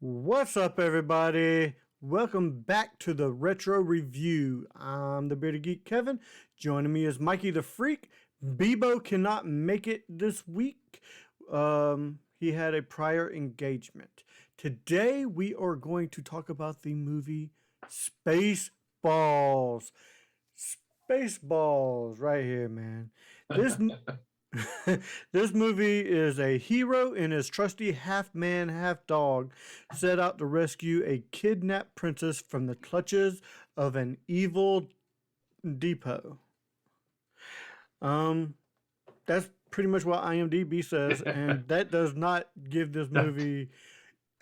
What's up, everybody? Welcome back to the Retro Review. I'm the Bearded Geek Kevin. Joining me is Mikey the Freak. Bebo cannot make it this week. He had a prior engagement. Today, we are going to talk about the movie Spaceballs. Spaceballs, right here, man. This this movie is a hero and his trusty half man, half dog set out to rescue a kidnapped princess from the clutches of an evil depot. Um, that's pretty much what IMDb says, and that does not give this movie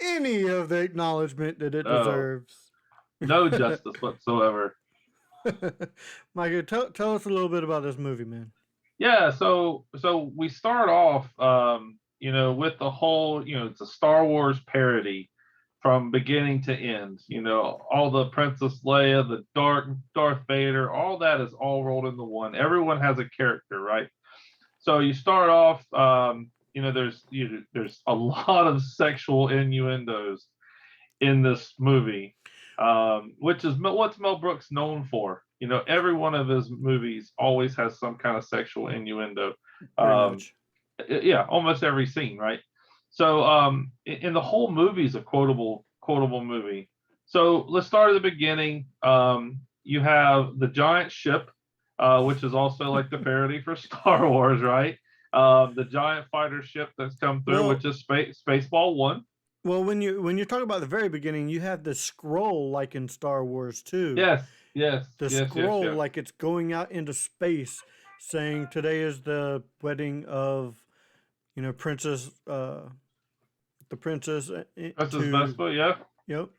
any of the acknowledgement that it Oh, deserves. no justice whatsoever. Michael, tell us a little bit about this movie, man. Yeah, so we start off with the whole, it's a Star Wars parody from beginning to end. All the Princess Leia, the Darth Vader, all that is all rolled into one. Everyone has a character, right? So you start off, there's a lot of sexual innuendos in this movie, which is what's Mel Brooks known for. Every one of his movies always has some kind of sexual innuendo. Pretty Um, much. yeah, almost every scene, right? So, in the whole movie is a quotable movie. So let's start at the beginning. You have the giant ship, which is also like the parody for Star Wars, right? The giant fighter ship that's come through, which Well, is Spaceball One. Well, when you talk about the very beginning, you have the scroll like in Star Wars too. Yes, yes, The yes, yes, scroll yes. like it's going out into space, saying today is the wedding of princess the princess This is to Vespa, yeah. yep,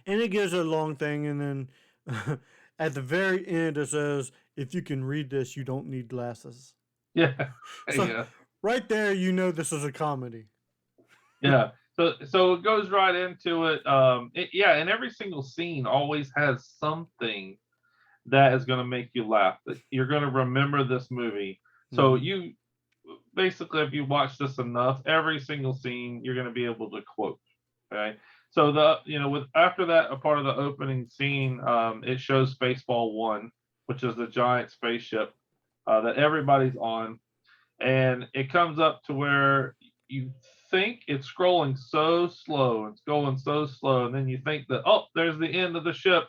and it gives a long thing, and then at the very end it says if you can read this, you don't need glasses. Yeah. So Yeah. right there, this is a comedy. Yeah. So it goes right into it. Yeah, and every single scene always has something that is going to make you laugh. That you're going to remember this movie. So Mm-hmm. you basically, if you watch this enough, every single scene you're going to be able to quote. Okay. So with after that, a part of the opening scene, it shows Spaceball One, which is the giant spaceship that everybody's on, and it comes up to where you think it's scrolling so slow, it's going so slow, and then you think that, oh, there's the end of the ship,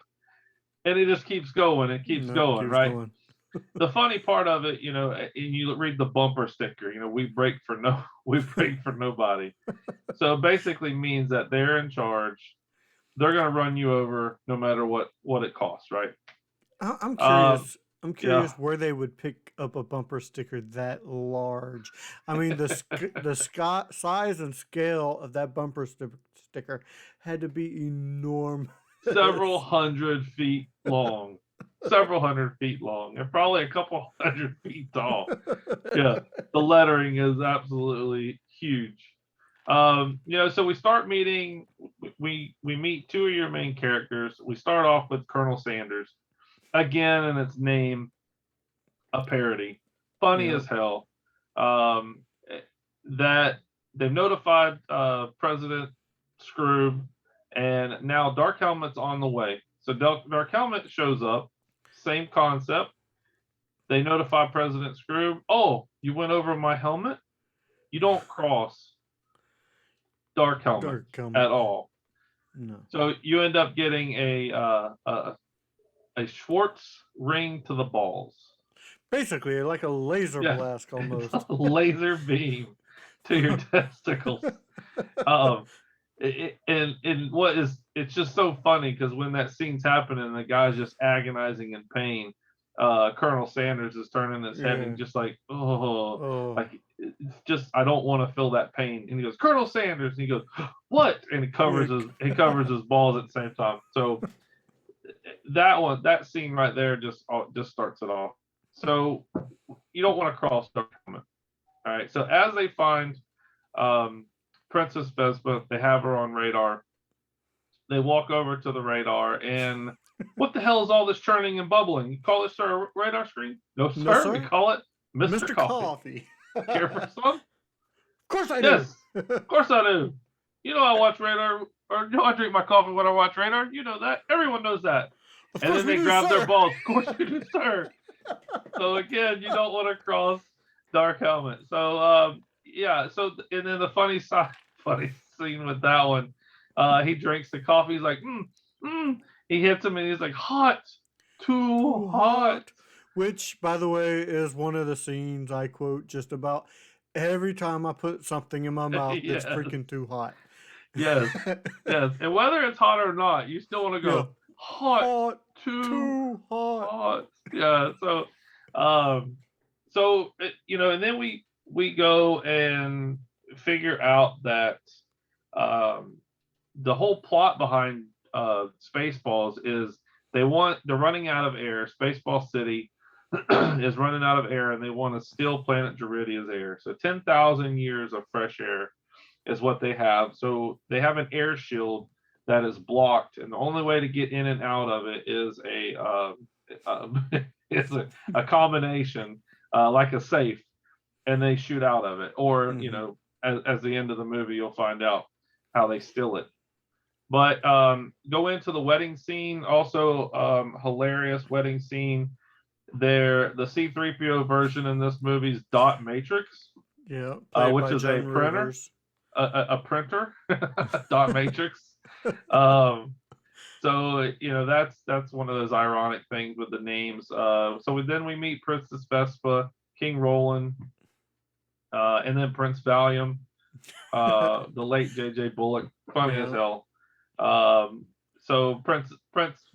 and it just keeps going, it keeps Nope, going, keeps right? going. The funny part of it, and you read the bumper sticker, we break for nobody. So it basically means that they're in charge. They're going to run you over no matter what it costs, right? I'm Um, curious. I'm yeah, curious where they would pick up a bumper sticker that large. I mean, the size and scale of that sticker had to be enormous. several hundred feet long, several hundred feet long, and probably a couple hundred feet tall. Yeah, the lettering is absolutely huge. So we start meeting. We meet two of your main characters. We start off with Colonel Sanders again, and its name a parody, funny Yep. as hell. Um, that they've notified President Scrooge, and now Dark Helmet's on the way. So Dark Helmet shows up, same concept. They notify President Scrooge. Oh, you went over my helmet. You don't cross Dark Helmet Dark helmet. at all. No. So you end up getting a Schwartz ring to the balls. Basically, like a laser Yeah, blast it's almost. a laser beam to your testicles. Um, and what is it's just so funny because when that scene's happening, the guy's just agonizing in pain. Colonel Sanders is turning his head Yeah. and just like, oh, Oh. like it's just I don't want to feel that pain. And he goes, Colonel Sanders, and he goes, what? And he covers his balls at the same time. So that scene right there just starts it off. So you don't want to cross Dark Helmet. All right. So as they find um, Princess Vespa, they have her on radar. They walk over to the radar, and what the hell is all this churning and bubbling? You call this a radar screen? No, No, sir. We sir. call it Mr. Mr. Coffee. Coffee. Care for Of some? course I do. Yes, of course I do. I watch Radar, or I drink my coffee when I watch Radar. You know that. Everyone knows that. Of And course then we they do, grab their sir. balls. Of course we do, sir. So again, you don't want to cross Dark Helmet. So yeah. So and then the funny scene with that one, he drinks the coffee. He's like, He hits him and he's like, hot, too Too hot. hot. Which, by the way, is one of the scenes I quote just about every time I put something in my mouth that's Yes, freaking too hot. yes, yes. And whether it's hot or not, you still want to Yeah. go hot, Hot. too Too hot. hot. Yeah. Um, and then we go and figure out that um, the whole plot behind Spaceballs is they're running out of air. Spaceball City is running out of air, and they want to steal planet Geridia's air. So 10,000 years of fresh air is what they have. So they have an air shield that is blocked, and the only way to get in and out of it is it's a combination like a safe, and they shoot out of it. Or as the end of the movie, you'll find out how they steal it. But go into the wedding scene. Also, hilarious wedding scene. The C-3PO version in this movie is Dot Matrix, Yeah. Played which by is a Joan printer, Rivers. a printer, Dot Matrix. Um, so that's one of those ironic things with the names. Then we meet Princess Vespa, King Roland, and then Prince Valium, the late J.J. Bullock, funny as hell. So Prince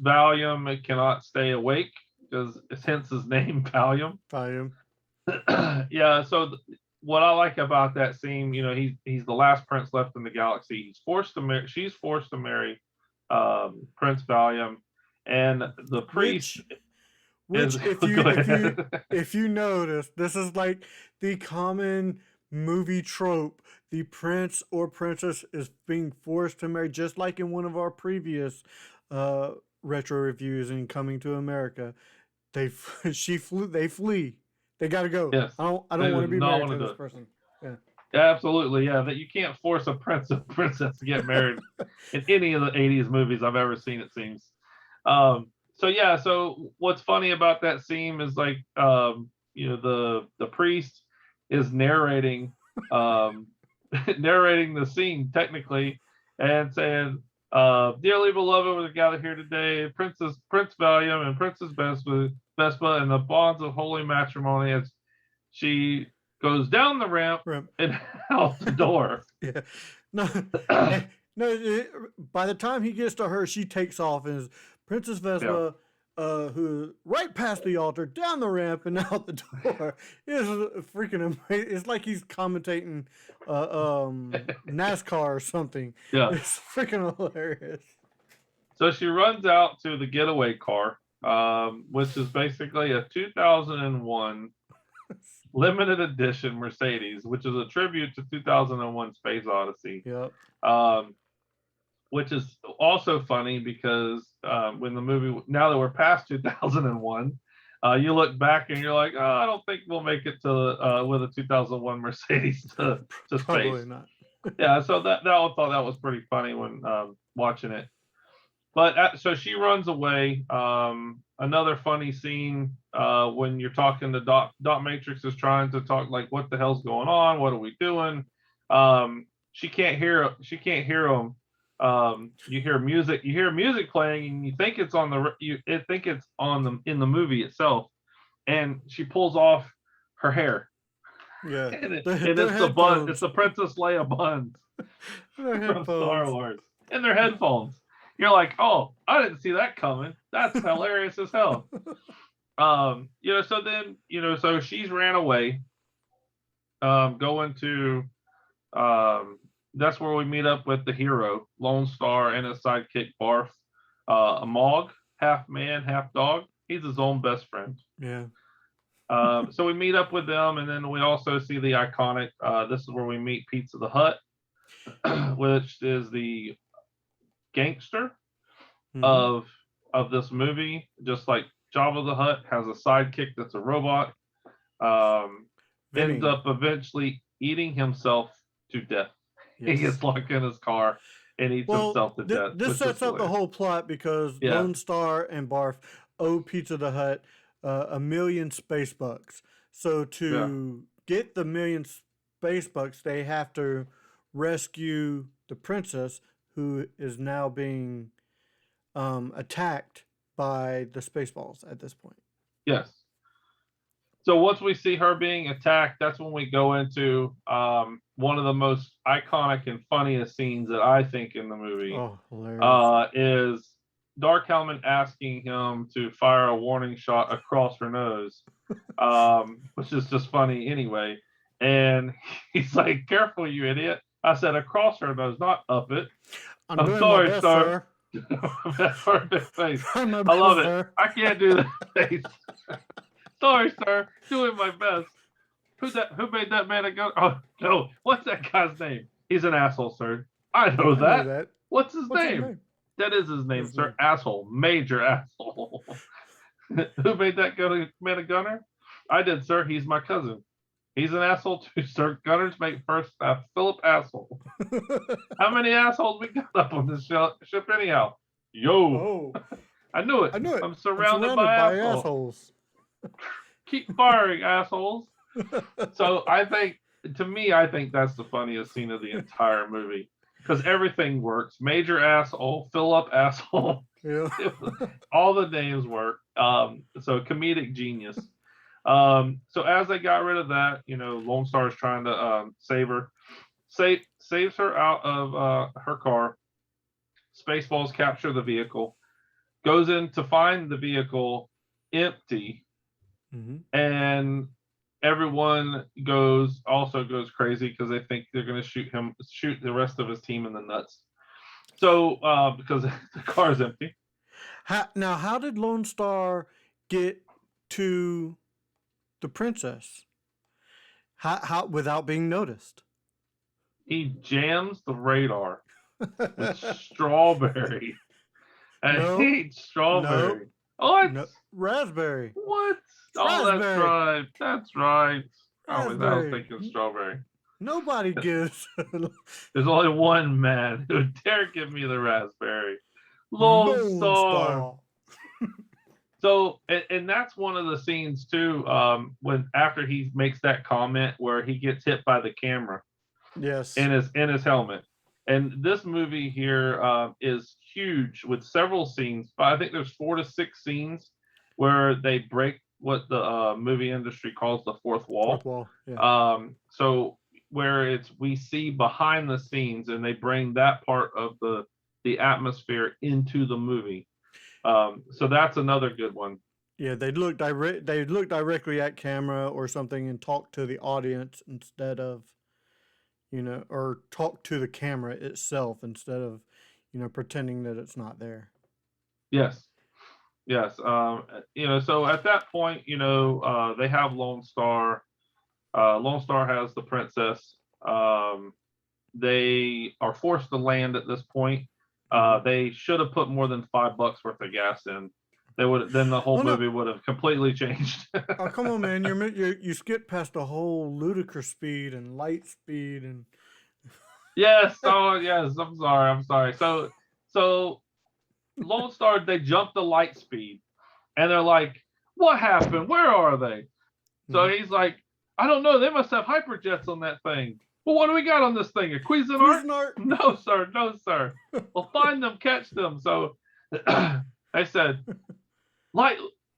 Valium cannot stay awake because hence his name Valium. Valium. Yeah. So what I like about that scene, he's the last prince left in the galaxy. She's forced to marry Prince Valium, and the priest Which is. if you notice, this is like the common movie trope. The prince or princess is being forced to marry, just like in one of our previous retro reviews in Coming to America. They they flee. They gotta go. Yes, I they don't want to do be not married want to to do this it. person. Yeah. Absolutely, yeah. That you can't force a prince or princess to get married in any of the '80s movies I've ever seen. It seems. So what's funny about that scene is like the priest is narrating narrating the scene technically and saying, "Dearly beloved, we're gathered here today, Prince Valium and Princess Vespa, and the bonds of holy matrimony." As she goes down the ramp and out the door. Yeah. No. No. By the time he gets to her, she takes off and is Princess Vespa, who right past the altar, down the ramp and out the door. It's freaking amazing. It's like he's commentating NASCAR or something. Yeah. It's freaking hilarious. So she runs out to the getaway car, which is basically a 2001 limited edition Mercedes, which is a tribute to 2001 Space Odyssey. Yep. Which is also funny because when the movie, now that we're past 2001, you look back and you're like, oh, I don't think we'll make it to with a 2001 Mercedes to space. Probably not. Yeah, so I thought that was pretty funny when watching it. But so she runs away. Another funny scene when you're talking to Dot Matrix is trying to talk like, what the hell's going on? What are we doing? She can't hear him. You hear music playing, and you think it's in the movie itself, and she pulls off her hair. Yeah, and it's the bun. It's the Princess Leia buns from Star Wars, and their headphones. You're like, oh, I didn't see that coming. That's hilarious as hell. So she's ran away. Going to that's where we meet up with the hero, Lone Star, and his sidekick Barf, a Mog, half man, half dog. He's his own best friend. Yeah. So we meet up with them, and then we also see the iconic. This is where we meet Pizza the Hut, which is the gangster of this movie. Just like Jabba the Hutt has a sidekick that's a robot. Ends up eventually eating himself to death. He Yes. gets locked in his car and eats himself to death. This sets up the whole plot because Yeah. Lone Star and Barf owe Pizza the Hut $1 million space bucks. So to get the $1 million space bucks, they have to rescue the princess, who is now being attacked by the Spaceballs at this point. Yes. So once we see her being attacked, that's when we go into one of the most iconic and funniest scenes that I think in the movie. Oh, hilarious. Is Dark Helmet asking him to fire a warning shot across her nose, which is just funny anyway. And he's like, "Careful, you idiot." I said across her nose, not up it. I'm sorry, best, sir. That's perfect face. I love it. Sir. I can't do that face. Sorry, sir. Doing my best. Who made that man a gun? Oh no, what's that guy's name? He's an asshole, sir. I know that. What's his name? That is his name, sir. Asshole. Major asshole. Who made that man a gunner? I did, sir. He's my cousin. He's an asshole too, sir. Gunners make first Philip asshole. How many assholes we got up on this ship anyhow? Yo. Oh. I knew it. I'm surrounded by assholes. Keep firing, assholes. So I think that's the funniest scene of the entire movie. Because everything works. Major asshole, Philip asshole. Yeah. All the names work. So comedic genius. So as they got rid of that, Lone Star is trying to save her. Saves her out of her car. Spaceballs capture the vehicle. Goes in to find the vehicle empty. Mm-hmm. And everyone goes crazy because they think they're going to shoot the rest of his team in the nuts. So because the car's empty. How did Lone Star get to the princess? How without being noticed? He jams the radar with strawberry. And he eats strawberry. Nope. What? No. Raspberry. What? Raspberry. That's right. I was thinking strawberry. Nobody gives. There's only one man who dare give me the raspberry. Lone Star. So, and that's one of the scenes too. When after he makes that comment where he gets hit by the camera. Yes. In his helmet. And this movie here is huge with several scenes. But I think there's 4 to 6 scenes where they break what the movie industry calls the fourth wall. Fourth wall. Yeah. So where we see behind the scenes, and they bring that part of the atmosphere into the movie. So that's another good one. Yeah, they look directly at camera or something and talk to the audience instead of, or talk to the camera itself instead of, pretending that it's not there. Yes. So at that point, they have Lone Star. Lone Star has the princess. They are forced to land at this point. They should have put more than $5 worth of gas in. Then the whole movie would have completely changed. Oh, come on, man! You skipped past the whole ludicrous speed and light speed and. Yes. Oh, yes. I'm sorry. So Lone Star, they jump the light speed, and they're like, "What happened? Where are they?" So he's like, "I don't know. They must have hyperjets on that thing." Well, what do we got on this thing? A Cuisinart? No, sir. We'll find them, catch them. So I said,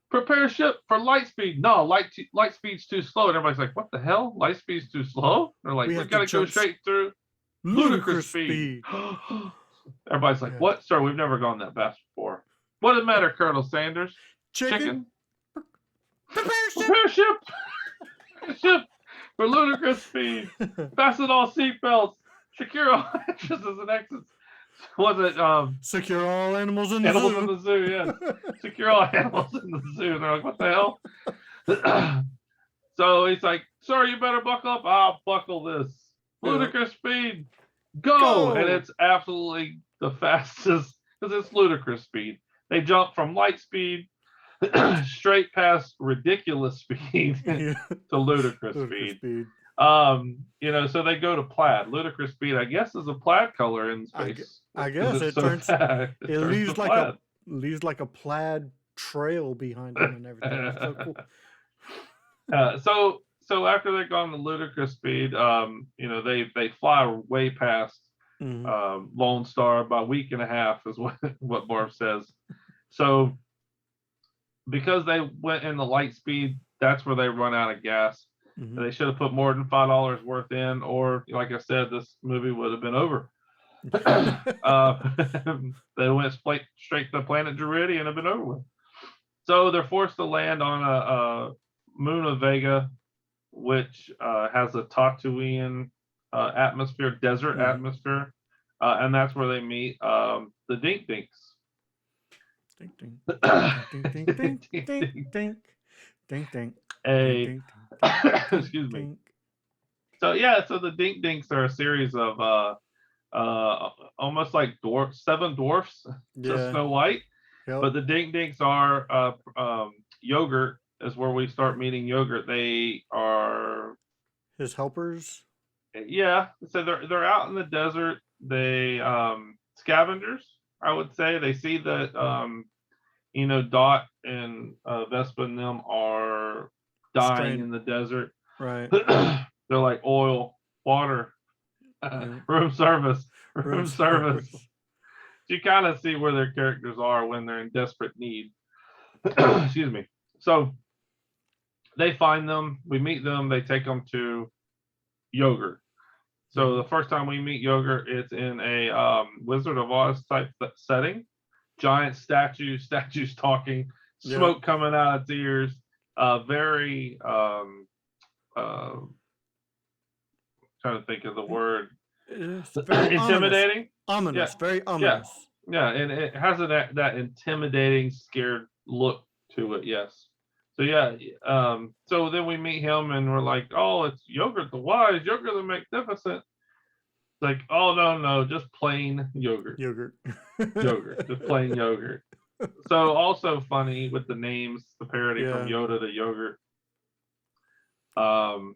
prepare ship for light speed. No, light speed's too slow. And everybody's like, what the hell? Light speed's too slow? They're like, we got to go straight through ludicrous speed. Everybody's like, what? Sir, we've never gone that fast before. What does it matter, Colonel Sanders? Chicken? Prepare ship. Ship for ludicrous speed. Fasten all seatbelts. Secure all entrances and exits. Was it secure all animals in the animals zoo? In the zoo, yes. Secure all animals in the zoo. And they're like, what the hell? So he's like, sir, you better buckle up. I'll buckle this. Ludicrous speed. Go! And it's absolutely the fastest because it's ludicrous speed. They jump from light speed straight past ridiculous speed to ludicrous speed. So they go to plaid. Ludicrous speed, I guess, is a plaid color in space I because guess it's it so turns fast. It turns to plaid. leaves like a plaid trail behind him and everything. It's so cool. So after they've gone to ludicrous speed, they fly way past Lone Star by a week and a half is what Marv says. So because they went in the light speed, that's where they run out of gas. They should have put more than $5 worth in, or like I said, this movie would have been over. They went straight to planet Druidi and have been over with. So they're forced to land on a moon of Vega, which has a Tatooine atmosphere, desert atmosphere, and that's where they meet the Dink Dinks. Dink dink dink dink dink dink dink dink dink. Excuse me. So the Dink Dinks are a series of almost like seven dwarfs to Snow White, but the Dink Dinks are Yogurt is where we start meeting Yogurt. They are his helpers. Yeah, so they're out in the desert. They scavengers, I would say. They see that Dot and Vespa and them are dying in the desert. Right. They're like oil, water, room service. You kind of see where their characters are when they're in desperate need. Excuse me. So they find them, we meet them, they take them to Yogurt. So the first time we meet Yogurt, it's in a Wizard of Oz type setting. Giant statues talking, smoke coming out of its ears. Very trying to think of the word. Intimidating. Ominous. Very ominous. Yeah, and it has that intimidating, scared look to it. Yes. So so then we meet him and we're like, oh, it's Yogurt the Wise, Yogurt the Magnificent. It's like, oh no, just plain Yogurt. Yogurt, just plain Yogurt. So also funny with the names, the parody from Yoda to Yogurt. So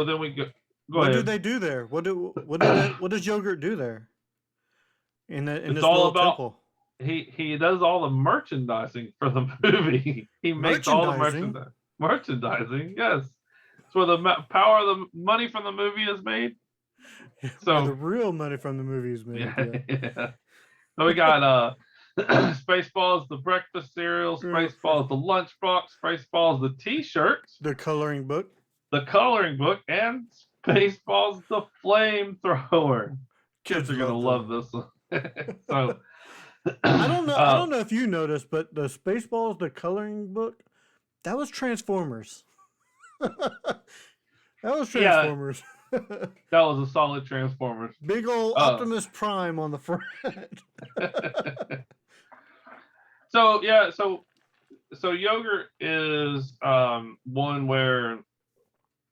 then we go. What ahead. do they do there? What does Yogurt do there? In this all little about, temple. He does all the merchandising for the movie. He makes all the merchandising. Yes, it's where the power of the money from the movie is made. So the real money from the movie is made. Yeah. So we got Spaceballs, the breakfast cereal, Spaceballs, the lunchbox, Spaceballs, the T-shirts, the coloring book, and Spaceballs, the flamethrower. Kids are gonna love this one. So I don't know if you noticed, but the Spaceballs, the coloring book, that was Transformers. That was Transformers. That was a solid Transformers. Big old Optimus Prime on the front. So Yogurt is one where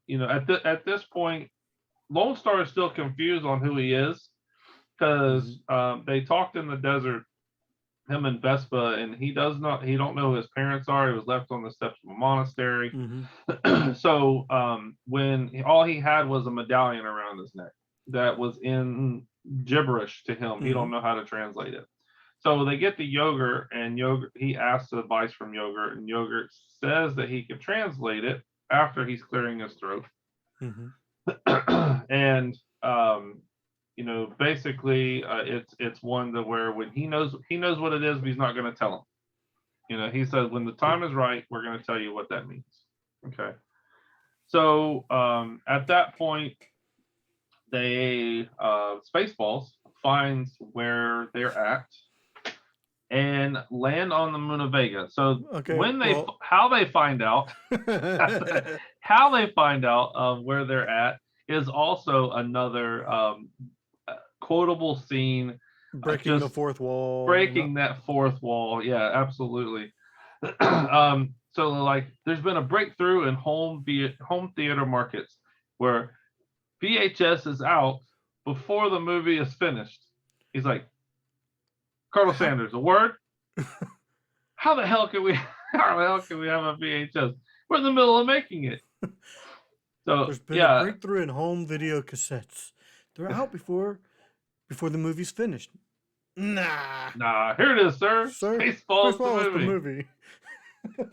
at this point Lone Star is still confused on who he is because they talked in the desert, him and Vespa, and he don't know who his parents are. He was left on the steps of a monastery. So when all he had was a medallion around his neck that was in gibberish to him, he don't know how to translate it. So they get the Yogurt, and he asks advice from Yogurt, and Yogurt says that he can translate it after he's clearing his throat. And basically it's one that where when he knows what it is, but he's not going to tell him. He said when the time is right, we're going to tell you what that means. Okay. So at that point, they Spaceballs finds where they're at and land on the moon of Vega. So how they find out where they're at is also another quotable scene. Breaking the fourth wall. Breaking that fourth wall. Yeah, absolutely. So like there's been a breakthrough in home theater markets where VHS is out before the movie is finished. He's like, Colonel Sanders, a word? How the hell can we have a VHS? We're in the middle of making it. So There's been a yeah, breakthrough in home video cassettes. They're out before the movie's finished. Nah, nah, here it is, sir. sir. Spaceballs the Spaceballs the movie. movie.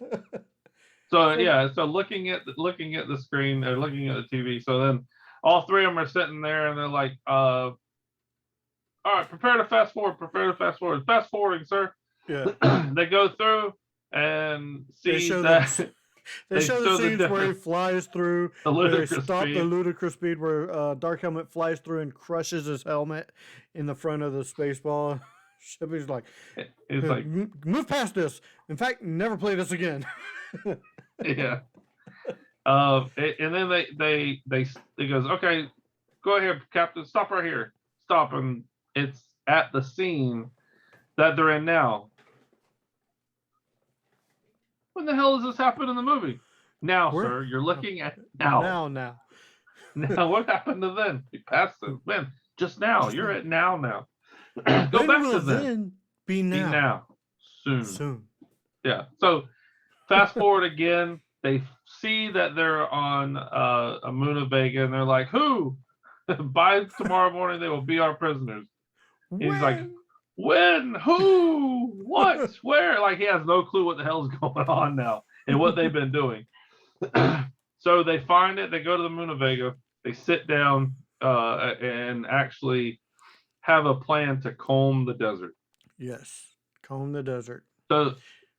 So yeah, so looking at the screen or looking at the TV. So then all three of them are sitting there and they're like, all right, prepare to fast forward, fast forwarding, sir. Yeah. They go through and They see show that they show the scenes where he difference, flies through. the They ludicrous stop the speed. ludicrous speed where Dark Helmet flies through and crushes his helmet in the front of the Spaceball. Shippy's like, It's like, move past this. In fact, never play this again. yeah. And then they goes, okay, go ahead, Captain, stop right here, stop, and it's at the scene that they're in now. When the hell does this happen in the movie? Now, sir, you're looking at now. Now, what happened to then? You passed it. When? Just now. You're at now. Go back to then. Be now. Soon. Yeah. So fast forward again. They see that they're on a moon of Vega, and they're like, "Who? By tomorrow morning, they will be our prisoners." He's like, "When? Who? What? Where?" Like he has no clue what the hell's going on now and what they've been doing. So they find it. They go to the moon of Vega. They sit down and actually have a plan to comb the desert. Yes, comb the desert. So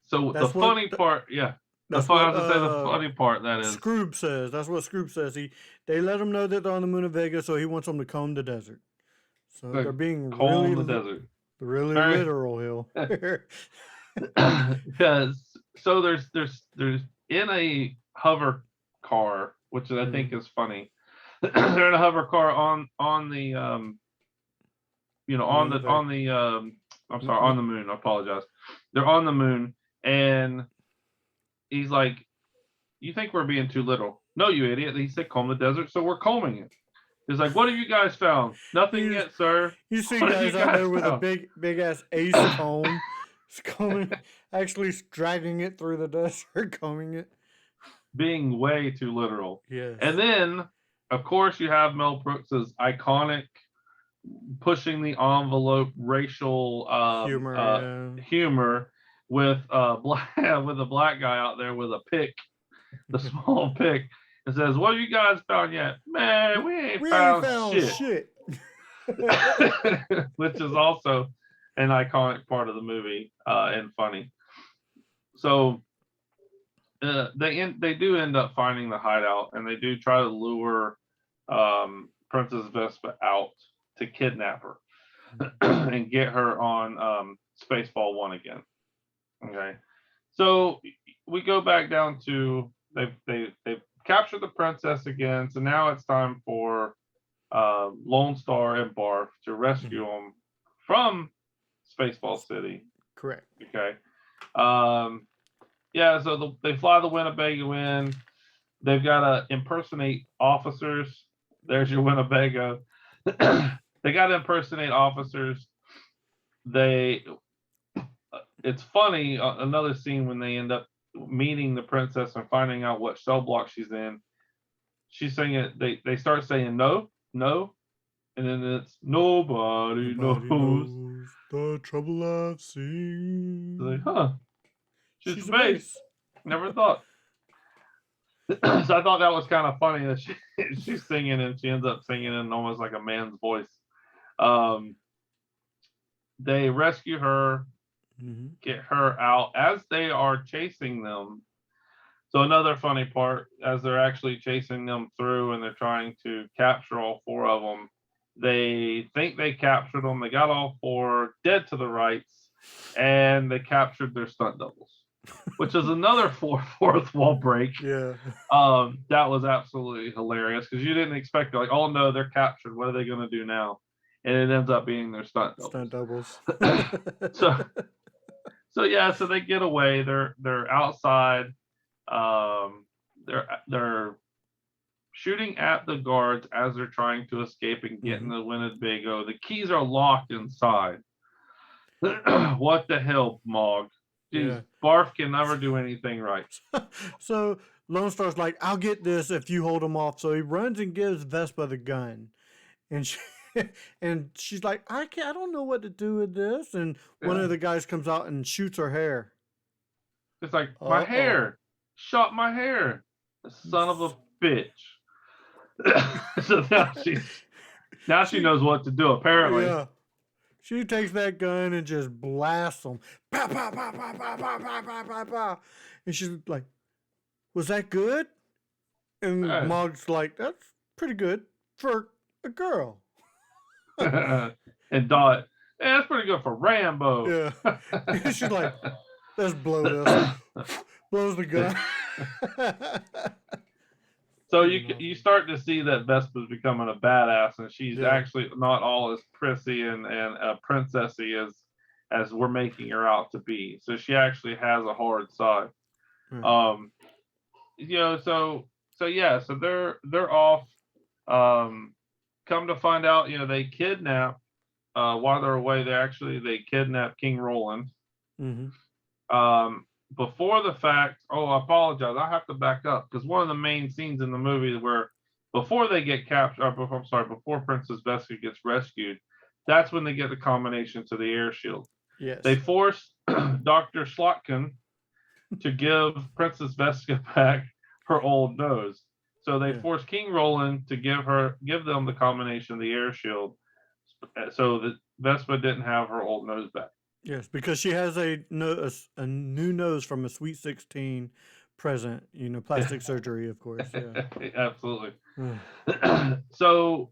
the funny part, yeah. The funny part that is Scroob says. That's what Scroob says. They let him know that they're on the moon of Vega, so he wants them to comb the desert. So they're being comb the desert. Really literal here. Because so there's in a hover car, which I think is funny. They're in a hover car on the on the moon. I apologize. They're on the moon, and he's like, "You think we're being too little?" "No, you idiot." He said, "Comb the desert," so we're combing it. He's like, "What have you guys found?" "Nothing yet, sir." You see guys out there with a big ass ace comb, actually dragging it through the desert, combing it. Being way too literal. Yes. And then, of course, you have Mel Brooks's iconic pushing the envelope racial humor with a black guy out there with a pick, the small pick, and says, "What have you guys found yet?" "Man, we ain't found shit." Which is also an iconic part of the movie and funny. So they do end up finding the hideout, and they do try to lure Princess Vespa out to kidnap her and get her on Spaceball 1 again. Okay, so we go back down to they've captured the princess again. So now it's time for Lone Star and Barf to rescue them from Spaceball City. Correct. Okay. Yeah, so they fly the Winnebago in. They've got to impersonate officers. There's your Winnebago. They got to impersonate officers. It's funny, another scene when they end up meeting the princess and finding out what cell block she's in. She's saying they start saying no, and then it's nobody knows the trouble I've seen. They're like, huh. She's a bass. Never thought. So I thought that was kind of funny that she's singing and she ends up singing in almost like a man's voice. They rescue her, get her out as they are chasing them. So another funny part, as they're actually chasing them through and they're trying to capture all four of them, they think they captured them. They got all four dead to the rights, and they captured their stunt doubles, which is another fourth wall break. Yeah. That was absolutely hilarious because you didn't expect it. Like, oh no, they're captured. What are they going to do now? And it ends up being their stunt doubles. So yeah, so they get away. They're outside. They're shooting at the guards as they're trying to escape and get in the Winnebago. The keys are locked inside. What the hell, Mog? Jeez, yeah. Barf can never do anything right. So Lone Star's like, I'll get this if you hold him off. So he runs and gives Vespa the gun. And and she's like, I don't know what to do with this. And one Yeah. of the guys comes out and shoots her hair. It's like, my Uh-oh. hair. Shot my hair. The son of a bitch. So now she knows what to do, apparently. Yeah. She takes that gun and just blasts them. Pow, pow, pow, pow, pow, pow, pow, pow, pow, pow. And she's like, was that good? And Mog's like, that's pretty good for a girl. And Dot, that's pretty good for Rambo. Yeah. And she's like, let's blow this. Blows the gun. So you start to see that Vespa's becoming a badass, and she's actually not all as prissy and princessy as we're making her out to be. So she actually has a hard side. You know, so they're off. Come to find out, you know, they kidnap while they're away. They kidnap King Roland. Before the fact, I apologize, I have to back up, because one of the main scenes in the movie where before they get captured, before Princess Vespa gets rescued, that's when they get the combination to the air shield. Yes. They force Dr. Slotkin to give Princess Vespa back her old nose. So they force King Roland to give them the combination of the air shield, so that Vespa didn't have her old nose back. Yes, because she has a new nose from a Sweet 16 present, you know, plastic surgery, of course. Yeah. Absolutely. So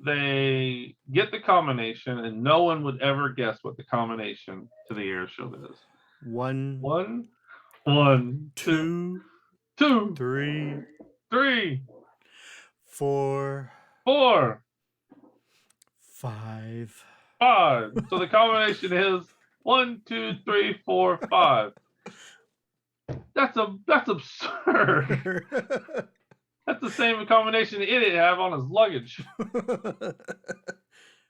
they get the combination, and no one would ever guess what the combination to the air shield is. One, two, three, 4, 5. So the combination is 1, 2, 3, 4, 5. That's absurd. That's the same combination the idiot have on his luggage.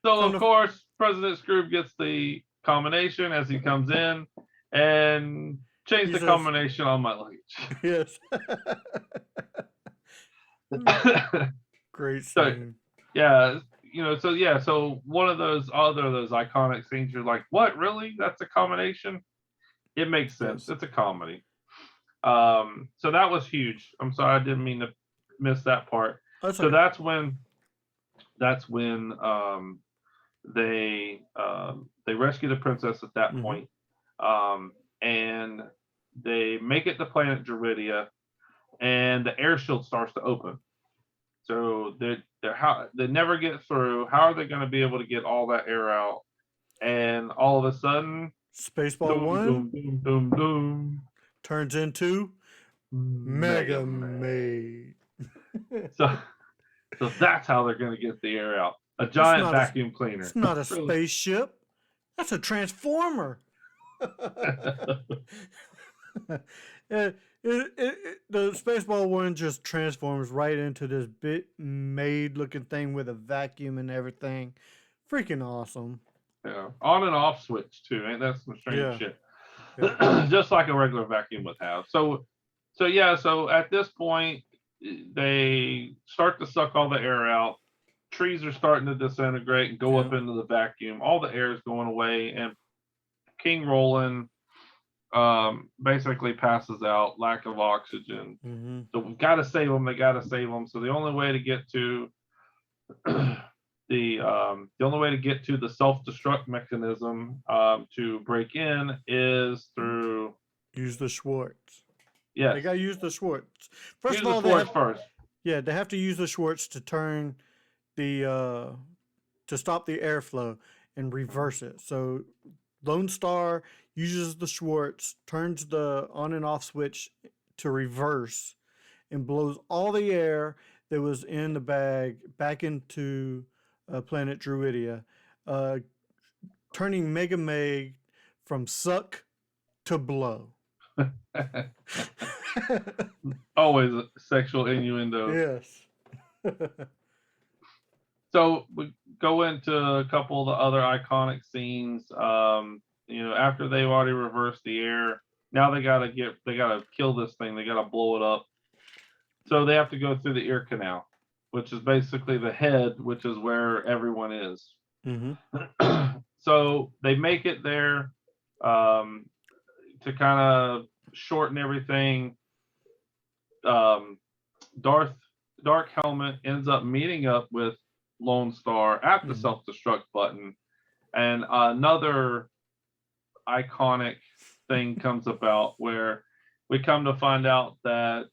So of course, President Scrooge gets the combination as he comes in, and change the combination on my luggage. Yes. Great scene. So, yeah. You know, so one of those iconic scenes, you're like, what, really? That's a combination? It makes sense. Yes. It's a comedy. So that was huge. I'm sorry, I didn't mean to miss that part. That's so okay. That's when they rescue the princess at that point. And they make it to planet Druidia, and the air shield starts to open. So they never get through. How are they going to be able to get all that air out? And all of a sudden, Spaceball 1 turns into Mega Maid. So that's how they're going to get the air out. A giant vacuum cleaner. It's not a spaceship. That's a transformer. The Spaceball 1 just transforms right into this bit maid looking thing with a vacuum and everything. Freaking awesome. Yeah. On and off switch too. Ain't that some strange shit? Yeah. Just like a regular vacuum would have. So at this point they start to suck all the air out. Trees are starting to disintegrate and go up into the vacuum. All the air is going away, and King Roland basically passes out, lack of oxygen. So we've got to save them. They got to save them. So the only way to get to the self-destruct mechanism to break in is through use the Schwartz. Yes, they got to use the Schwartz. First of all, first. Yeah, they have to use the Schwartz to turn to stop the airflow and reverse it. So Lone Star uses the Schwartz, turns the on and off switch to reverse, and blows all the air that was in the bag back into planet Druidia, turning Mega Maid from suck to blow. Always a sexual innuendo. Yes. So we go into a couple of the other iconic scenes. You know, after they've already reversed the air, now they gotta kill this thing. They gotta blow it up. So they have to go through the ear canal, which is basically the head, which is where everyone is. Mm-hmm. So they make it there to kind of shorten everything. Um, Dark Helmet ends up meeting up with Lone Star at the Mm-hmm. self-destruct button, and another iconic thing comes about where we come to find out that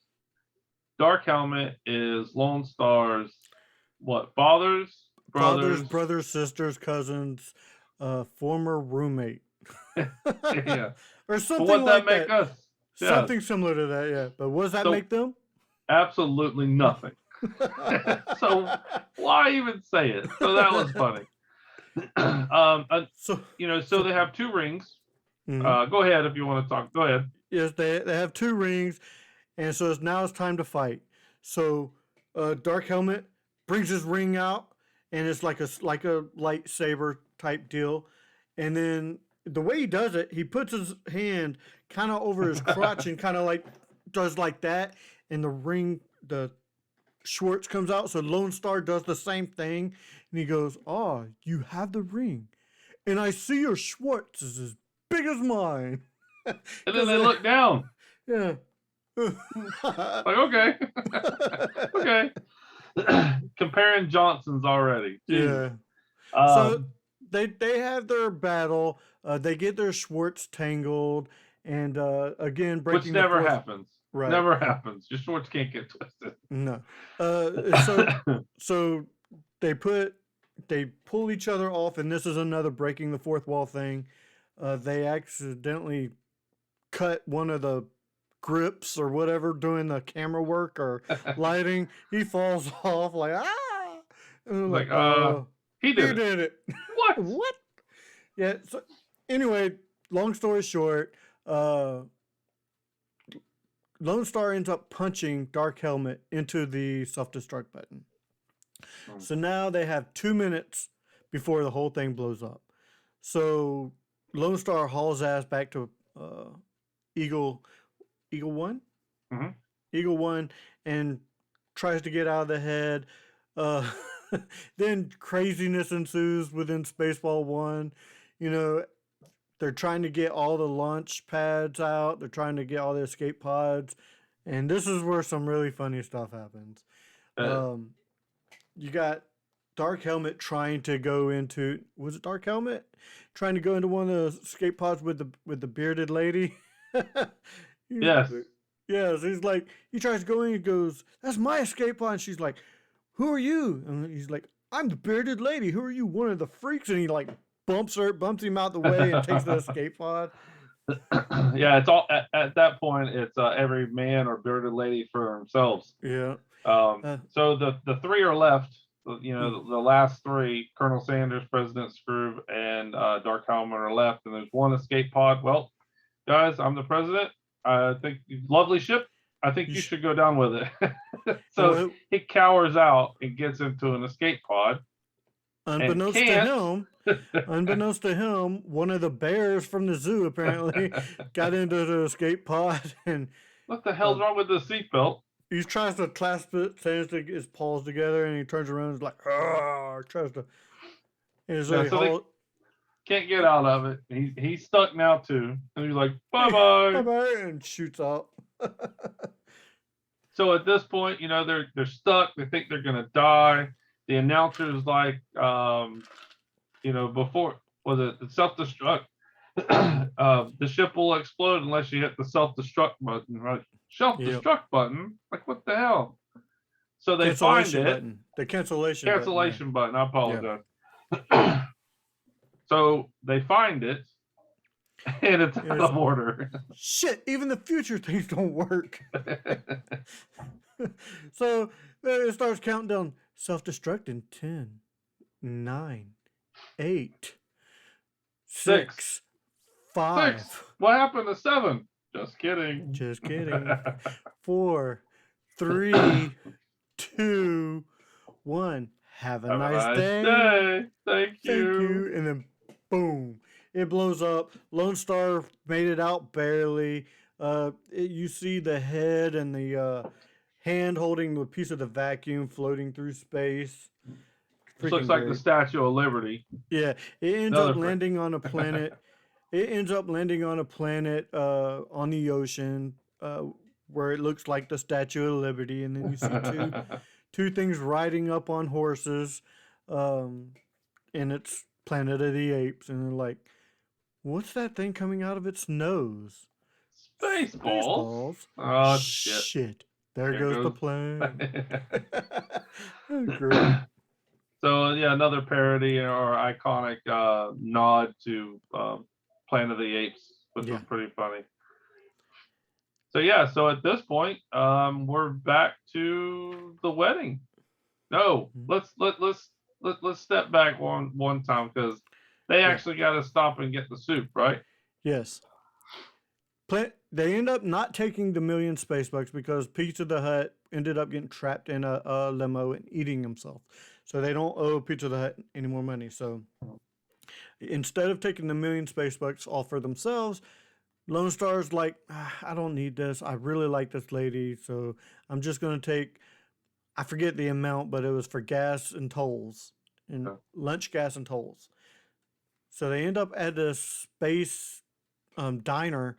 Dark Helmet is Lone Star's fathers, Fathers, brothers. brothers, sisters, cousins, former roommate, Yeah. or But something what that like make that. us? Yes. Something similar to that, yeah. But what does that So make them? absolutely nothing. So why even say it? So that was funny. So, So they have two rings. mhm. Go ahead if you want to talk. Go ahead. Yes, they have two rings, and so now it's time to fight. So, Dark Helmet brings his ring out, and it's like a lightsaber type deal, and then the way he does it, he puts his hand kind of over his crotch and kind of like does like that, and the Schwartz comes out. So Lone Star does the same thing, and he goes, "Oh, you have the ring, and I see your Schwartz is as big as mine." And then they look down. Yeah. Like, okay. Okay. Comparing Johnsons already. Yeah. Jeez. So they have their battle. They get their Schwartz tangled, and again Which breaking the never fourth. happens. Right. Never happens. Your Schwartz can't get twisted. No. So they pull each other off, and this is another breaking the fourth wall thing. They accidentally cut one of the grips or whatever doing the camera work or lighting. He falls off like ah. And Like, he he did it. did it. What? What? Yeah. So anyway, long story short, Lone Star ends up punching Dark Helmet into the self-destruct button. So now they have 2 minutes before the whole thing blows up. So Lone Star hauls ass back to Eagle One, Mm-hmm. Eagle One, and tries to get out of the head. Uh, then craziness ensues within Spaceball One. You know, they're trying to get all the launch pads out. They're trying to get all the escape pods, and this is where some really funny stuff happens. You got Dark Helmet trying to go into, was it Dark Helmet trying to go into one of the escape pods with the bearded lady? Yes. Yes, he's like, he tries to go in, he goes, "That's my escape pod." And she's like, "Who are you?" And he's like, "I'm the bearded lady. Who are you? One of the freaks?" And he like bumps him out the way and takes the escape pod. Yeah, it's all at that point. It's every man or bearded lady for themselves. Yeah. So the three are left. The last three: Colonel Sanders, President Scrooge, and Dark Helmet are left, and there's one escape pod. Well, guys, I'm the president. I think lovely ship. I think you should go down with it. So he cowers out and gets into an escape pod. Unbeknownst to him, one of the bears from the zoo apparently got into the escape pod. And what the hell's wrong with the seatbelt? He tries to clasp it, tries to get his paws together, and he turns around and is like, tries to. And so they can't get out of it. He's stuck now too, and he's like, "Bye bye, bye bye," and shoots out. So at this point, they're stuck. They think they're gonna die. The announcer's like, before was it the self-destruct? The ship will explode unless you hit the self-destruct button. Right? Self-destruct button. Like, what the hell? So they find it. Button. The cancellation button. I apologize. Yeah. So they find it, and it's out of order. Shit, even the future things don't work. So it starts counting down. Self-destruct in 10, 9, 8, 6, 5. 6. What happened to 7? Just kidding. Just kidding. 4, 3, 2, 1. Have a nice day. Thank you. And then boom, it blows up. Lone Star made it out barely. You see the head and the hand holding a piece of the vacuum floating through space. This looks Freaking like the great. Statue of Liberty. Yeah, it ends Another up landing on a planet. It ends up landing on a planet on the ocean where it looks like the Statue of Liberty, and then you see two things riding up on horses, um, and it's Planet of the Apes, and they're like, "What's that thing coming out of its nose?" Spaceballs. Spaceballs. Oh shit! Shit! There Here goes the goes. plane. Great. So yeah, another parody or iconic nod to Planet of the Apes, which was Yeah. pretty funny. So yeah, so at this point, we're back to the wedding. No, let's step back one time because they Yeah. actually got to stop and get the soup, right? Yes. They end up not taking the million space bucks because Pizza the Hut ended up getting trapped in a limo and eating himself. So they don't owe Pizza the Hut any more money. So instead of taking the million space bucks all for themselves, Lone Star's like, I don't need this. I really like this lady. So I'm just going to take, I forget the amount, but it was for gas and tolls and lunch gas and tolls. So they end up at a space diner,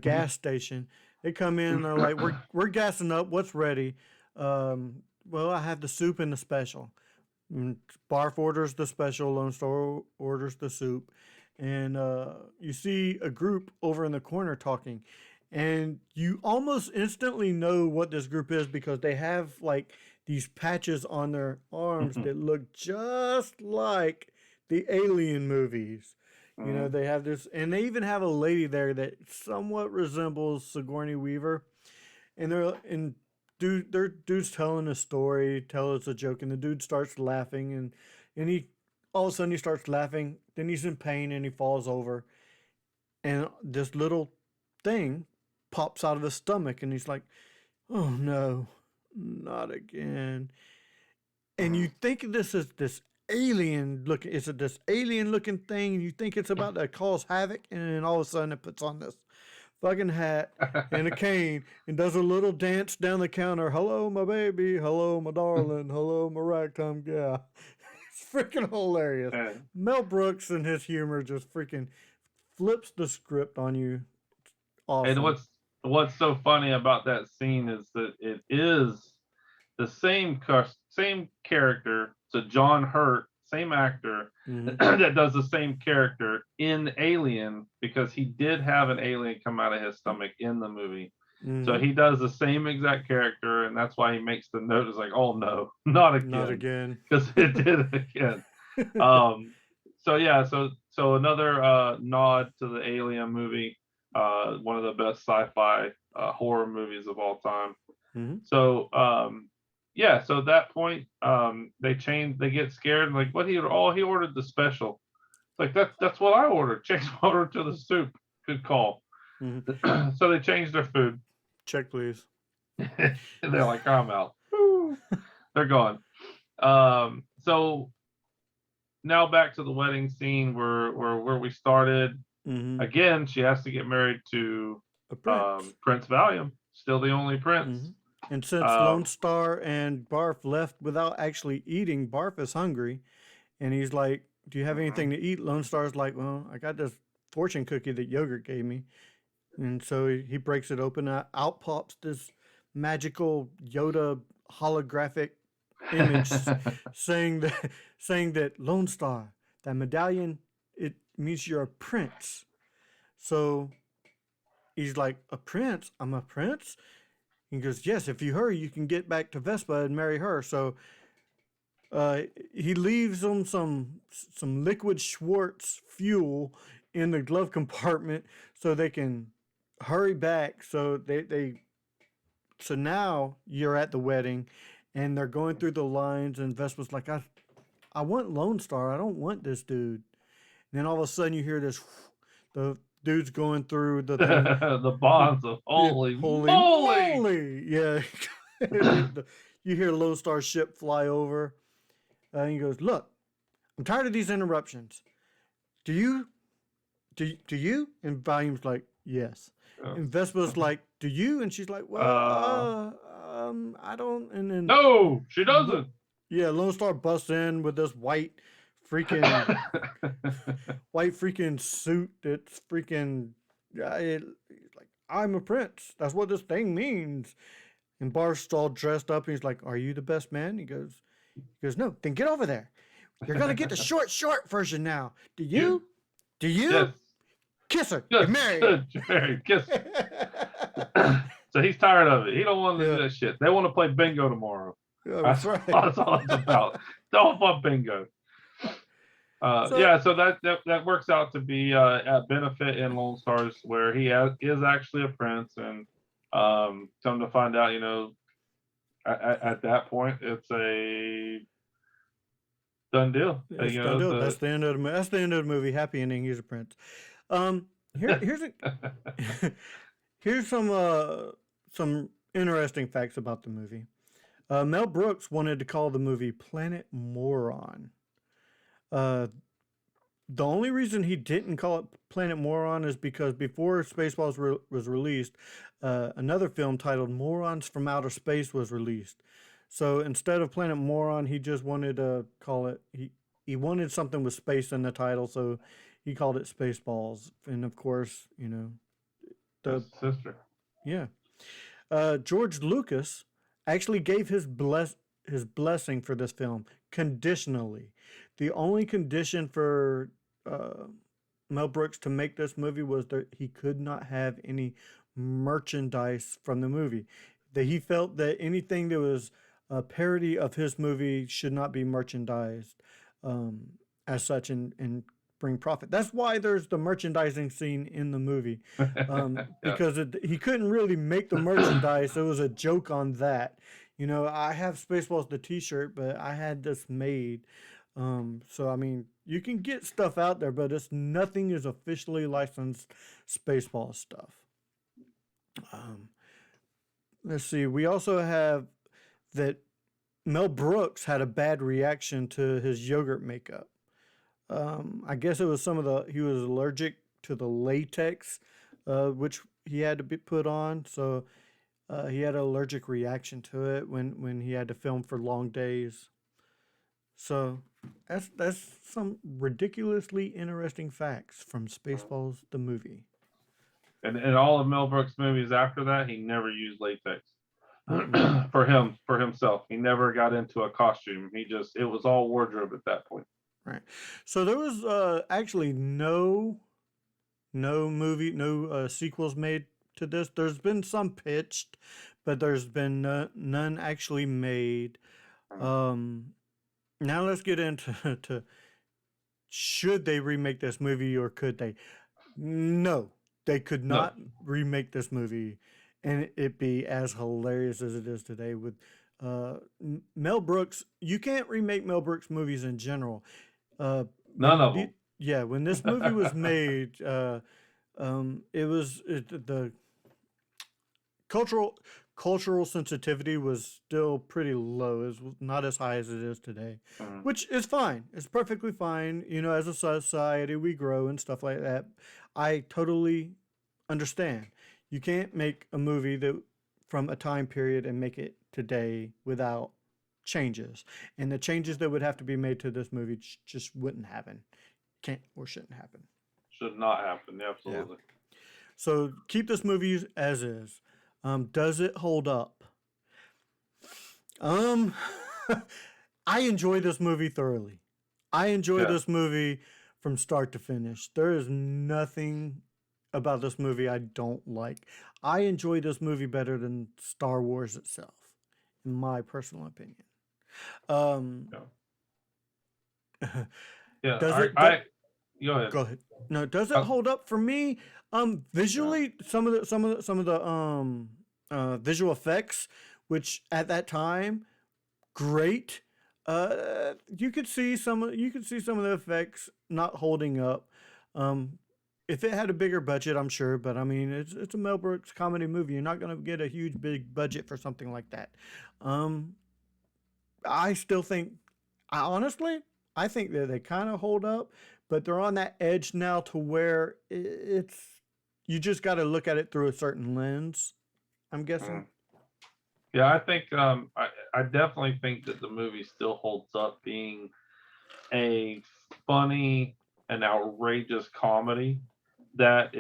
gas station. They come in and they're like, we're gassing up. What's ready? Well, I have the soup and the special. And Barf orders the special. Lone Star orders the soup. And you see a group over in the corner talking. And you almost instantly know what this group is because they have like these patches on their arms that look just like the Alien movies. You know, they have this, and they even have a lady there that somewhat resembles Sigourney Weaver. And dude's telling a story, tells us a joke, and the dude starts laughing, and he all of a sudden he starts laughing. Then he's in pain and he falls over, and this little thing pops out of his stomach, and he's like, "Oh no, not again!" And you think this is this this alien looking thing, and you think it's about to cause havoc, and then all of a sudden it puts on this fucking hat and a cane and does a little dance down the counter. Hello, my baby. Hello, my darling. Hello, my ragtime gal. It's freaking hilarious. Mel Brooks and his humor just freaking flips the script on you. Awesome. And what's so funny about that scene is that it is the same character. So John Hurt, same actor that does the same character in Alien because he did have an alien come out of his stomach in the movie. So he does the same exact character, and that's why he makes the note. It's like, oh no, not again, not again, because it did it again. So yeah, so another nod to the Alien movie, one of the best sci-fi horror movies of all time. So yeah, so at that point, they get scared and like, what he ordered the special. It's like that's what I ordered. Change my order to the soup. Good call. So they changed their food. Check, please. And they're like, I'm out. They're gone. So now back to the wedding scene where we started. Again, she has to get married to Prince Valium. Still the only prince. And since Lone Star and Barf left without actually eating, Barf is hungry. And he's like, do you have anything to eat? Lone Star's like, well, I got this fortune cookie that Yogurt gave me. And so he breaks it open. Out pops this magical Yoda holographic image saying that Lone Star, that medallion, it means you're a prince. So he's like, a prince? I'm a prince? He goes, yes, if you hurry, you can get back to Vespa and marry her. So he leaves them some liquid Schwartz fuel in the glove compartment so they can hurry back. So so now you're at the wedding and they're going through the lines, and Vespa's like, I want Lone Star. I don't want this dude. And then all of a sudden you hear this, the dude's going through the thing. The bonds of holy moly. Yeah. You hear Lone Star's ship fly over. And he goes, look, I'm tired of these interruptions. Do you? And Valium's like, yes. And Vespa's like, do you? And she's like, well, I don't. And then No, she doesn't. yeah, Lone Star busts in with this freaking white freaking suit that's freaking he's like, I'm a prince. That's what this thing means. And Bar's all dressed up and he's like, are you the best man? He goes, no, then get over there. You're gonna get the short version now. Do you? Do you? Yes. Kiss her. Good. You're married. Good. You're married. Kiss her. So he's tired of it. He don't want to do that shit. They want to play bingo tomorrow. Yeah, That's right. That's all it's about. Don't want bingo. So that works out to be a benefit in Lone Stars where he is actually a prince, and come to find out, at that point it's a done deal. It's done deal. That's the end of the That's the end of the movie. Happy ending. He's a prince. Here's some interesting facts about the movie. Mel Brooks wanted to call the movie Planet Moron. The only reason he didn't call it Planet Moron is because before Spaceballs was released, another film titled Morons from Outer Space was released. So instead of Planet Moron, he just wanted to call it, he wanted something with space in the title, so he called it Spaceballs. And of course, the sister. Yeah. George Lucas actually gave his blessing for this film conditionally. The only condition for Mel Brooks to make this movie was that he could not have any merchandise from the movie. That he felt that anything that was a parody of his movie should not be merchandised as such and bring profit. That's why there's the merchandising scene in the movie, because he couldn't really make the merchandise. It was a joke on that. I have Spaceballs the T-shirt, but I had this made. So I mean, you can get stuff out there, but nothing is officially licensed Spaceballs stuff. Let's see. We also have that Mel Brooks had a bad reaction to his yogurt makeup. I guess it was he was allergic to the latex, which he had to be put on. So he had an allergic reaction to it when he had to film for long days. So that's some ridiculously interesting facts from Spaceballs the movie. And in all of Mel Brooks' movies after that, he never used latex for himself. He never got into a costume. It was all wardrobe at that point. Right. So there was actually no sequels made to this. There's been some pitched, but there's been none actually made. Now let's get into should they remake this movie or could they? No, they could not remake this movie and it be as hilarious as it is today with Mel Brooks. You can't remake Mel Brooks movies in general. None of them. Yeah, when this movie was made, the cultural sensitivity was still pretty low. It was not as high as it is today, which is fine. It's perfectly fine. As a society, we grow and stuff like that. I totally understand. You can't make a movie that from a time period and make it today without changes. And the changes that would have to be made to this movie just wouldn't happen. Can't or shouldn't happen. Should not happen. Absolutely. Yeah. So keep this movie as is. Does it hold up? I enjoy this movie thoroughly. I enjoy this movie from start to finish. There is nothing about this movie I don't like. I enjoy this movie better than Star Wars itself, in my personal opinion. Go ahead. No, does it hold up for me? Visually, some of the visual effects, which at that time, great. You could see some of the effects not holding up. If it had a bigger budget, I'm sure, but I mean, it's a Mel Brooks comedy movie. You're not going to get a huge big budget for something like that. I still think, honestly, I think that they kind of hold up, but they're on that edge now to where you just got to look at it through a certain lens, I'm guessing. Yeah, I think I definitely think that the movie still holds up being a funny and outrageous comedy that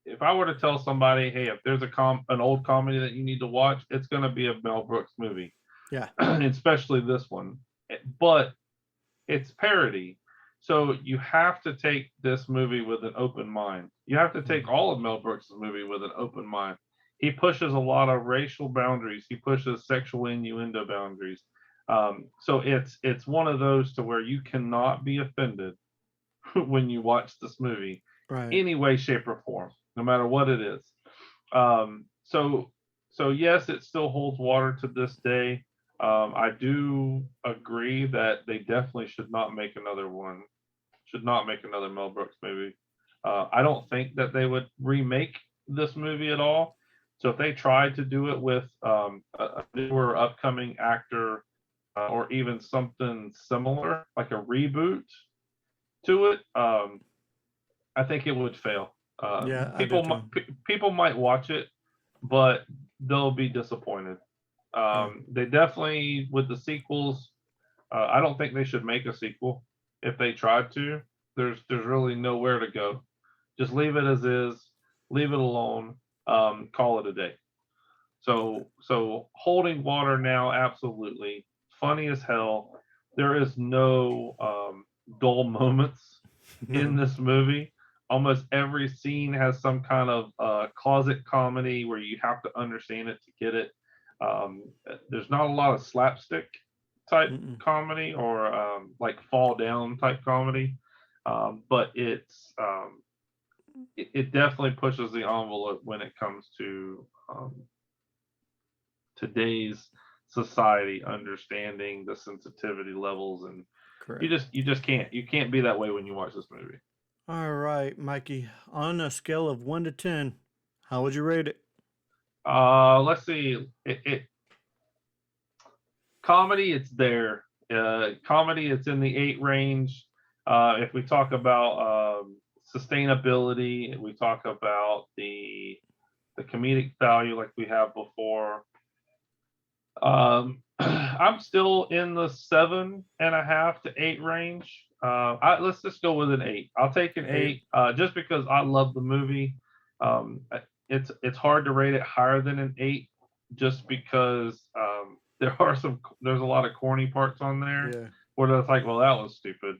if I were to tell somebody, hey, if there's an old comedy that you need to watch, it's going to be a Mel Brooks movie, Yeah. especially this one. But it's parody, so you have to take this movie with an open mind. You have to take all of Mel Brooks' movie with an open mind. He pushes a lot of racial boundaries. He pushes sexual innuendo boundaries. So it's one of those to where you cannot be offended when you watch this movie, Right. any way, shape, or form, no matter what it is. Um, so so yes, it still holds water to this day. I do agree that they definitely should not make another one. Should not make another Mel Brooks movie. I don't think that they would remake this movie at all. So if they tried to do it with a newer upcoming actor or even something similar, like a reboot to it, I think it would fail. Yeah, I do too. People might watch it, but they'll be disappointed. Yeah. They definitely with the sequels. I don't think they should make a sequel. If they tried to, there's really nowhere to go. Just leave it as is. Leave it alone. Call it a day. So holding water now, absolutely funny as hell. There is no dull moments in No. this movie. Almost every scene has some kind of closet comedy where you have to understand it to get it. There's not a lot of slapstick type Mm-mm. comedy or like fall down type comedy, but it definitely pushes the envelope when it comes to today's society understanding the sensitivity levels, and Correct. you just can't be that way when you watch this movie. All right, Mikey. On a scale of 1 to 10, how would you rate it? Let's see. It comedy, it's there. Comedy, it's in the 8 range. If we talk about sustainability, we talk about the comedic value like we have before. I'm still in the 7.5 to 8 range. Let's just go with an 8. I'll take an 8. 8 just because I love the movie. Um, it's hard to rate it higher than an 8 just because there's a lot of corny parts on there Yeah. where it's like, well, that was stupid.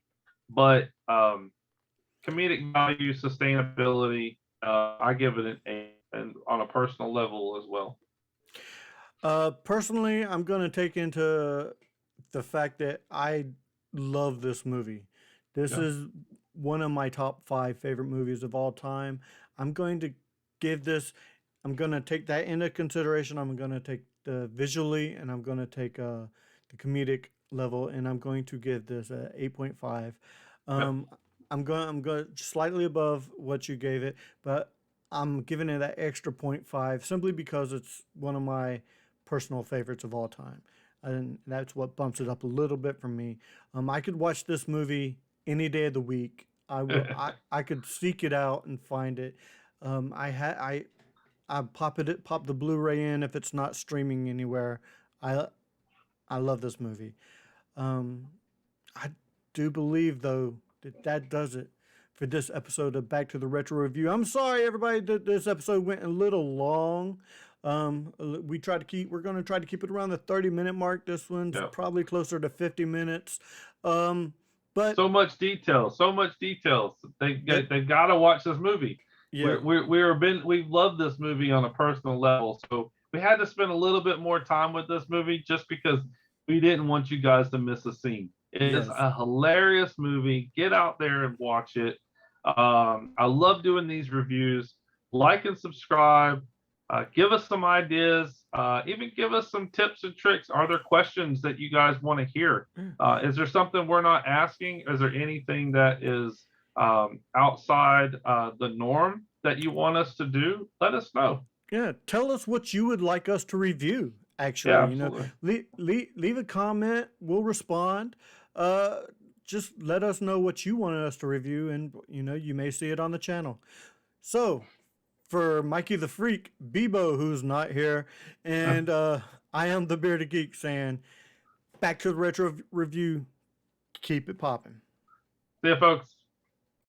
But comedic value, sustainability, I give it an 8, and on a personal level as well. Personally, I'm going to take into the fact that I love this movie. This Yeah. is one of my top 5 favorite movies of all time. I'm going to give this, I'm going to take that into consideration. I'm going to take the visually and I'm going to take the comedic level and I'm going to give this a 8.5. Yep. Um, I'm going slightly above what you gave it, but I'm giving it that extra 0.5 simply because it's one of my personal favorites of all time. And that's what bumps it up a little bit for me. I could watch this movie any day of the week. I could seek it out and find it. I pop the Blu-ray in if it's not streaming anywhere. I I love this movie. Um, I do believe though that that does it for this episode of Back to the Retro Review. I'm sorry everybody that this episode went a little long. We're going to try to keep it around the 30-minute mark. This one's Yep. probably closer to 50 minutes. But So much detail, so much details. that They've got to watch this movie. yeah, We've loved this movie on a personal level, so we had to spend a little bit more time with this movie just because we didn't want you guys to miss a scene. It is yes. a hilarious movie. Get out there and watch it. I love doing these reviews. Like and subscribe. Give us some ideas. Even give us some tips and tricks. Are there questions that you guys want to hear? Is there something we're not asking? Is there anything that is outside the norm that you want us to do? Let us know. Yeah, tell us what you would like us to review. Yeah, Actually, absolutely. leave a comment. We'll respond. Uh, just let us know what you wanted us to review, and you may see it on the channel. So, For Mikey the Freak, Bebo, who's not here, and I am the Bearded Geek saying, back to the retro review. Keep it popping. See ya, folks.